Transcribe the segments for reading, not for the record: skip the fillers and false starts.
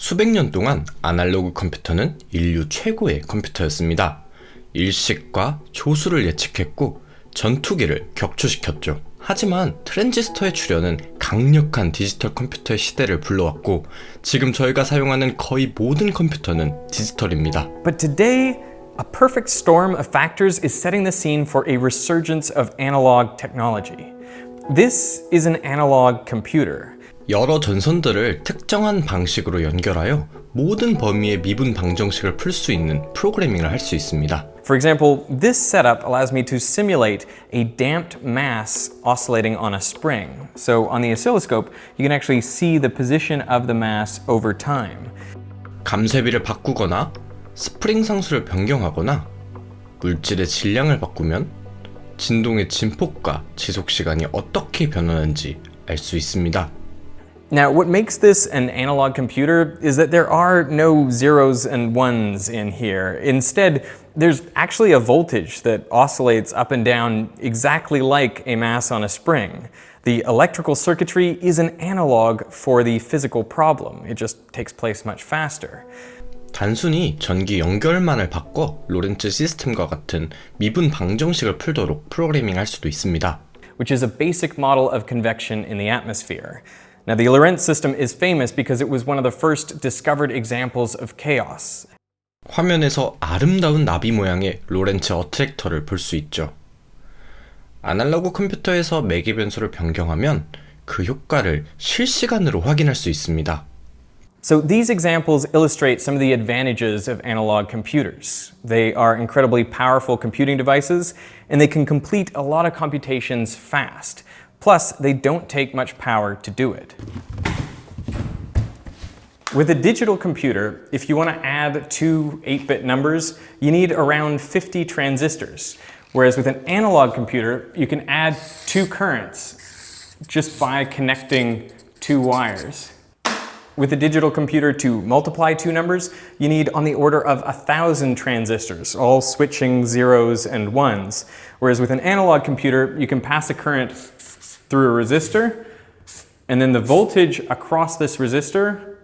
수백 년 동안 아날로그 컴퓨터는 인류 최고의 컴퓨터였습니다. 일식과 조수를 예측했고 전투기를 격추시켰죠. 하지만 트랜지스터의 출현은 강력한 디지털 컴퓨터의 시대를 불러왔고 지금 저희가 사용하는 거의 모든 컴퓨터는 디지털입니다. But today, a perfect storm of factors is setting the scene for a resurgence of analog technology. This is an analog computer. 여러 전선들을 특정한 방식으로 연결하여 모든 범위의 미분 방정식을 풀 수 있는 프로그래밍을 할 수 있습니다. For example, this setup allows me to simulate a damped mass oscillating on a spring. So on the oscilloscope, you can actually see the position of the mass over time. 감쇄비를 바꾸거나 스프링 상수를 변경하거나 물질의 질량을 바꾸면 진동의 진폭과 지속 시간이 어떻게 변하는지 알 수 있습니다. Now, what makes this an analog computer is that there are no zeros and ones in here. Instead, there's actually a voltage that oscillates up and down exactly like a mass on a spring. The electrical circuitry is an analog for the physical problem. It just takes place much faster. 단순히 전기 연결만을 바꿔 로렌츠 시스템과 같은 미분 방정식을 풀도록 프로그래밍할 수도 있습니다. Which is a basic model of convection in the atmosphere. Now, the Lorentz system is famous because it was one of the first discovered examples of chaos. 화면에서 아름다운 나비 모양의 로렌츠 어트랙터를 볼 수 있죠. 아날로그 컴퓨터에서 매개 변수를 변경하면 그 효과를 실시간으로 확인할 수 있습니다. So these examples illustrate some of the advantages of analog computers. They are incredibly powerful computing devices, and they can complete a lot of computations fast. Plus, they don't take much power to do it. With a digital computer, if you want to add two 8-bit numbers, you need around 50 transistors. Whereas with an analog computer, you can add two currents just by connecting two wires. With a digital computer, to multiply two numbers, you need on the order of 1,000 transistors, all switching zeros and ones. Whereas with an analog computer, you can pass a current through a resistor, and then the voltage across this resistor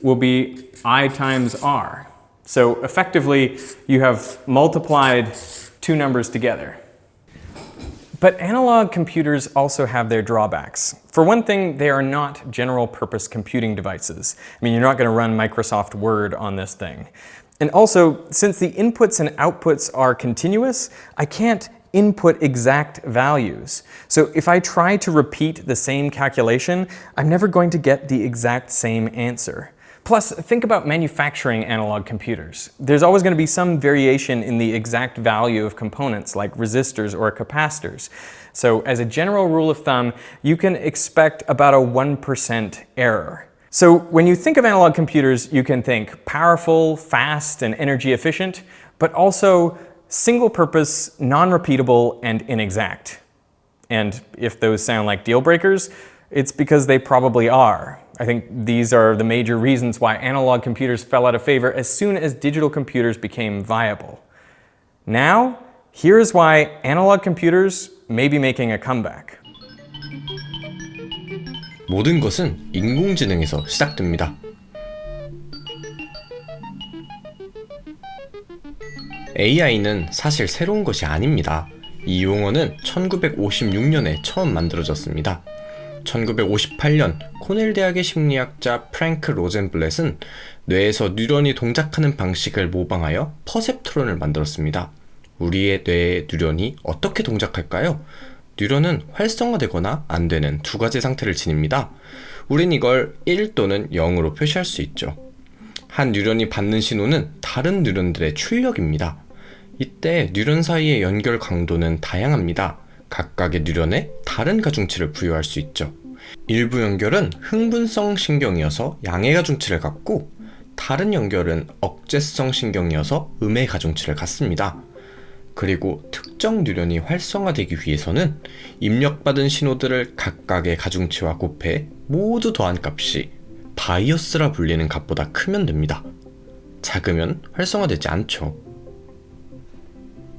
will be I times R. So effectively, you have multiplied two numbers together. But analog computers also have their drawbacks. For one thing, they are not general-purpose computing devices. I mean, you're not going to run Microsoft Word on this thing. And also, since the inputs and outputs are continuous, I can't input exact values. So if I try to repeat the same calculation, I'm never going to get the exact same answer. Plus, think about manufacturing analog computers. There's always going to be some variation in the exact value of components like resistors or capacitors. So as a general rule of thumb, you can expect about a 1% error. So when you think of analog computers, you can think powerful, fast, and energy efficient, but also single-purpose, non-repeatable, and inexact. And if those sound like deal breakers, it's because they probably are. I think these are the major reasons why analog computers fell out of favor as soon as digital computers became viable. Now, here's why analog computers may be making a comeback. 모든 것은 인공지능에서 시작됩니다. AI는 사실 새로운 것이 아닙니다. 이 용어는 1956년에 처음 만들어졌습니다. 1958년 코넬 대학의 심리학자 프랭크 로젠블렛은 뇌에서 뉴런이 동작하는 방식을 모방하여 퍼셉트론을 만들었습니다. 우리의 뇌의 뉴런이 어떻게 동작할까요? 뉴런은 활성화되거나 안 되는 두 가지 상태를 지닙니다. 우린 이걸 1 또는 0으로 표시할 수 있죠. 한 뉴런이 받는 신호는 다른 뉴런들의 출력입니다. 이때 뉴런 사이의 연결 강도는 다양합니다. 각각의 뉴런에 다른 가중치를 부여할 수 있죠. 일부 연결은 흥분성 신경이어서 양의 가중치를 갖고 다른 연결은 억제성 신경이어서 음의 가중치를 갖습니다. 그리고 특정 뉴런이 활성화되기 위해서는 입력받은 신호들을 각각의 가중치와 곱해 모두 더한 값이 바이어스라 불리는 값보다 크면 됩니다. 작으면 활성화되지 않죠.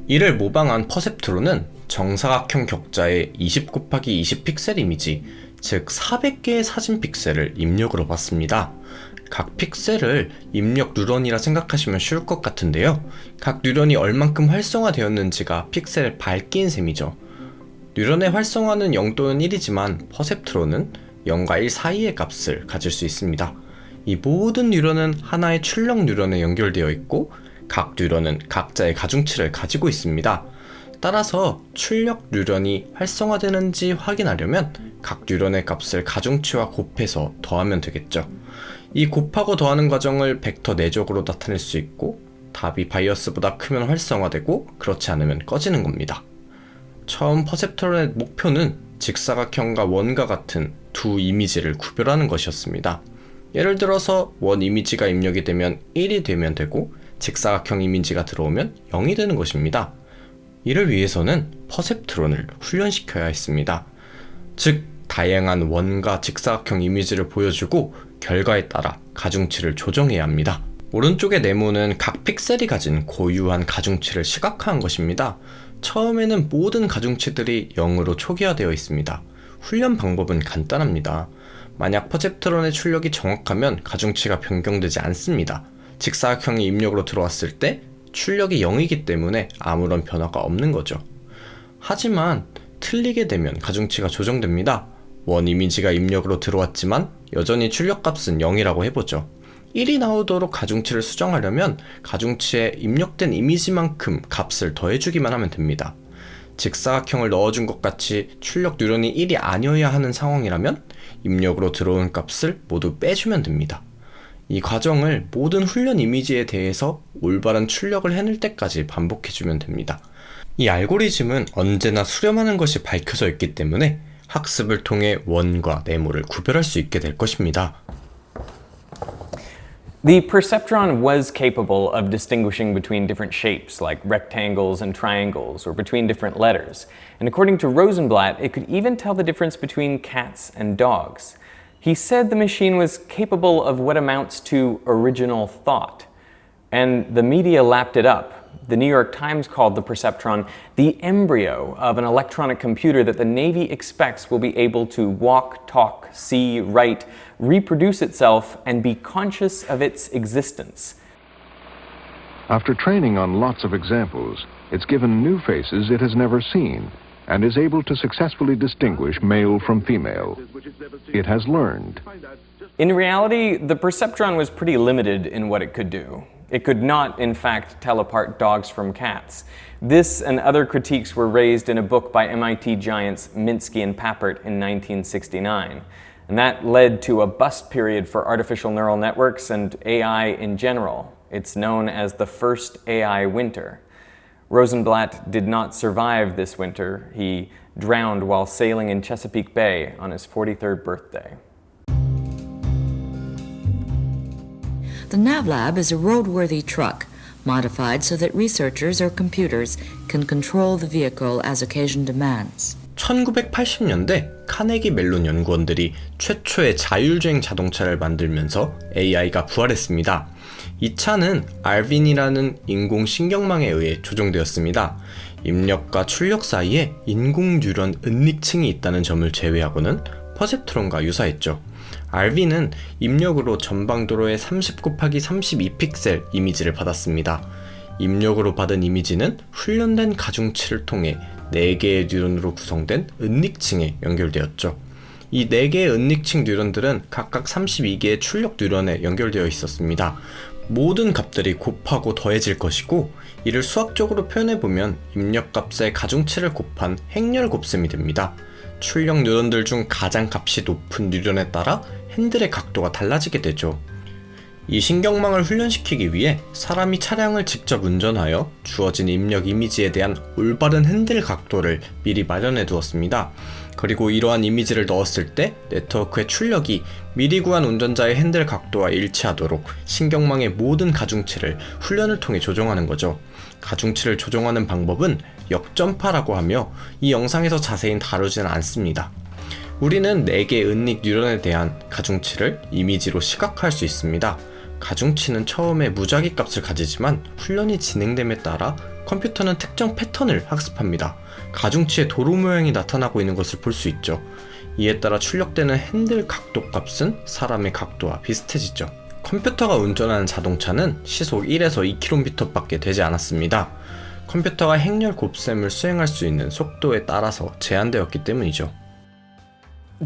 이를 모방한 퍼셉트론은 정사각형 격자의 20 곱하기 20 픽셀 이미지, 즉 400개의 사진 픽셀을 입력으로 받습니다. 각 픽셀을 입력 뉴런이라 생각하시면 쉬울 것 같은데요. 각 뉴런이 얼만큼 활성화되었는지가 픽셀의 밝기인 셈이죠. 뉴런의 활성화는 0 또는 1이지만 퍼셉트론은 0과 1 사이의 값을 가질 수 있습니다. 이 모든 뉴런은 하나의 출력 뉴런에 연결되어 있고 각 뉴런은 각자의 가중치를 가지고 있습니다. 따라서 출력 뉴런이 활성화되는지 확인하려면 각 뉴런의 값을 가중치와 곱해서 더하면 되겠죠. 이 곱하고 더하는 과정을 벡터 내적으로 나타낼 수 있고 답이 바이어스보다 크면 활성화되고 그렇지 않으면 꺼지는 겁니다. 처음 퍼셉트론의 목표는 직사각형과 원과 같은 두 이미지를 구별하는 것이었습니다. 예를 들어서 원 이미지가 입력이 되면 1이 되면 되고 직사각형 이미지가 들어오면 0이 되는 것입니다. 이를 위해서는 퍼셉트론을 훈련시켜야 했습니다. 즉, 다양한 원과 직사각형 이미지를 보여주고 결과에 따라 가중치를 조정해야 합니다. 오른쪽의 네모는 각 픽셀이 가진 고유한 가중치를 시각화한 것입니다. 처음에는 모든 가중치들이 0으로 초기화되어 있습니다. 훈련 방법은 간단합니다. 만약 퍼셉트론의 출력이 정확하면 가중치가 변경되지 않습니다. 직사각형이 입력으로 들어왔을 때 출력이 0이기 때문에 아무런 변화가 없는 거죠. 하지만 틀리게 되면 가중치가 조정됩니다. 원 이미지가 입력으로 들어왔지만 여전히 출력값은 0이라고 해보죠. 1이 나오도록 가중치를 수정하려면 가중치에 입력된 이미지만큼 값을 더해주기만 하면 됩니다. 직사각형을 넣어준 것 같이 출력 뉴런이 1이 아니어야 하는 상황이라면 입력으로 들어온 값을 모두 빼주면 됩니다. 이 과정을 모든 훈련 이미지에 대해서 올바른 출력을 해낼 때까지 반복해주면 됩니다. 이 알고리즘은 언제나 수렴하는 것이 밝혀져 있기 때문에 학습을 통해 원과 네모를 구별할 수 있게 될 것입니다. The perceptron was capable of distinguishing between different shapes, like rectangles and triangles, or between different letters. And according to Rosenblatt, it could even tell the difference between cats and dogs. He said the machine was capable of what amounts to original thought. And the media lapped it up. The New York Times called the perceptron the embryo of an electronic computer that the Navy expects will be able to walk, talk, see, write, reproduce itself, and be conscious of its existence. After training on lots of examples, it's given new faces it has never seen and is able to successfully distinguish male from female. It has learned. In reality, the perceptron was pretty limited in what it could do. It could not, in fact, tell apart dogs from cats. This and other critiques were raised in a book by MIT giants Minsky and Papert in 1969. And that led to a bust period for artificial neural networks and AI in general. It's known as the first AI winter. Rosenblatt did not survive this winter. He drowned while sailing in Chesapeake Bay on his 43rd birthday. The NavLab is a roadworthy truck, modified so that researchers or computers can control the vehicle as occasion demands. 1980년대 카네기 멜론 연구원들이 최초의 자율주행 자동차를 만들면서 AI가 부활했습니다. 이 차는 알빈이라는 인공신경망에 의해 조종되었습니다. 입력과 출력 사이에 인공 뉴런 은닉층이 있다는 점을 제외하고는 퍼셉트론과 유사했죠. 알빈은 입력으로 전방도로의 30 곱하기 32 픽셀 이미지를 받았습니다. 입력으로 받은 이미지는 훈련된 가중치를 통해 4개의 뉴런으로 구성된 은닉층에 연결되었죠. 이 4개의 은닉층 뉴런들은 각각 32개의 출력 뉴런에 연결되어 있었습니다. 모든 값들이 곱하고 더해질 것이고 이를 수학적으로 표현해보면 입력값의 가중치를 곱한 행렬 곱셈이 됩니다. 출력 뉴런들 중 가장 값이 높은 뉴런에 따라 핸들의 각도가 달라지게 되죠. 이 신경망을 훈련시키기 위해 사람이 차량을 직접 운전하여 주어진 입력 이미지에 대한 올바른 핸들 각도를 미리 마련해 두었습니다. 그리고 이러한 이미지를 넣었을 때 네트워크의 출력이 미리 구한 운전자의 핸들 각도와 일치하도록 신경망의 모든 가중치를 훈련을 통해 조정하는 거죠. 가중치를 조정하는 방법은 역전파라고 하며 이 영상에서 자세히 다루지는 않습니다. 우리는 4개의 은닉 뉴런에 대한 가중치를 이미지로 시각화할 수 있습니다. 가중치는 처음에 무작위 값을 가지지만 훈련이 진행됨에 따라 컴퓨터는 특정 패턴을 학습합니다. 가중치의 도로 모양이 나타나고 있는 것을 볼 수 있죠. 이에 따라 출력되는 핸들 각도 값은 사람의 각도와 비슷해지죠. 컴퓨터가 운전하는 자동차는 시속 1에서 2km밖에 되지 않았습니다. 컴퓨터가 행렬 곱셈을 수행할 수 있는 속도에 따라서 제한되었기 때문이죠.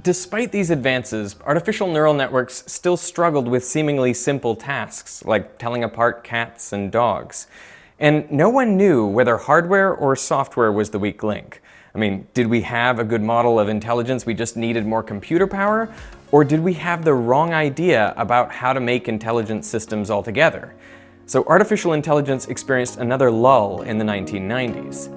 Despite these advances, artificial neural networks still struggled with seemingly simple tasks, like telling apart cats and dogs. And no one knew whether hardware or software was the weak link. I mean, did we have a good model of intelligence, we just needed more computer power? Or did we have the wrong idea about how to make intelligent systems altogether? So artificial intelligence experienced another lull in the 1990s.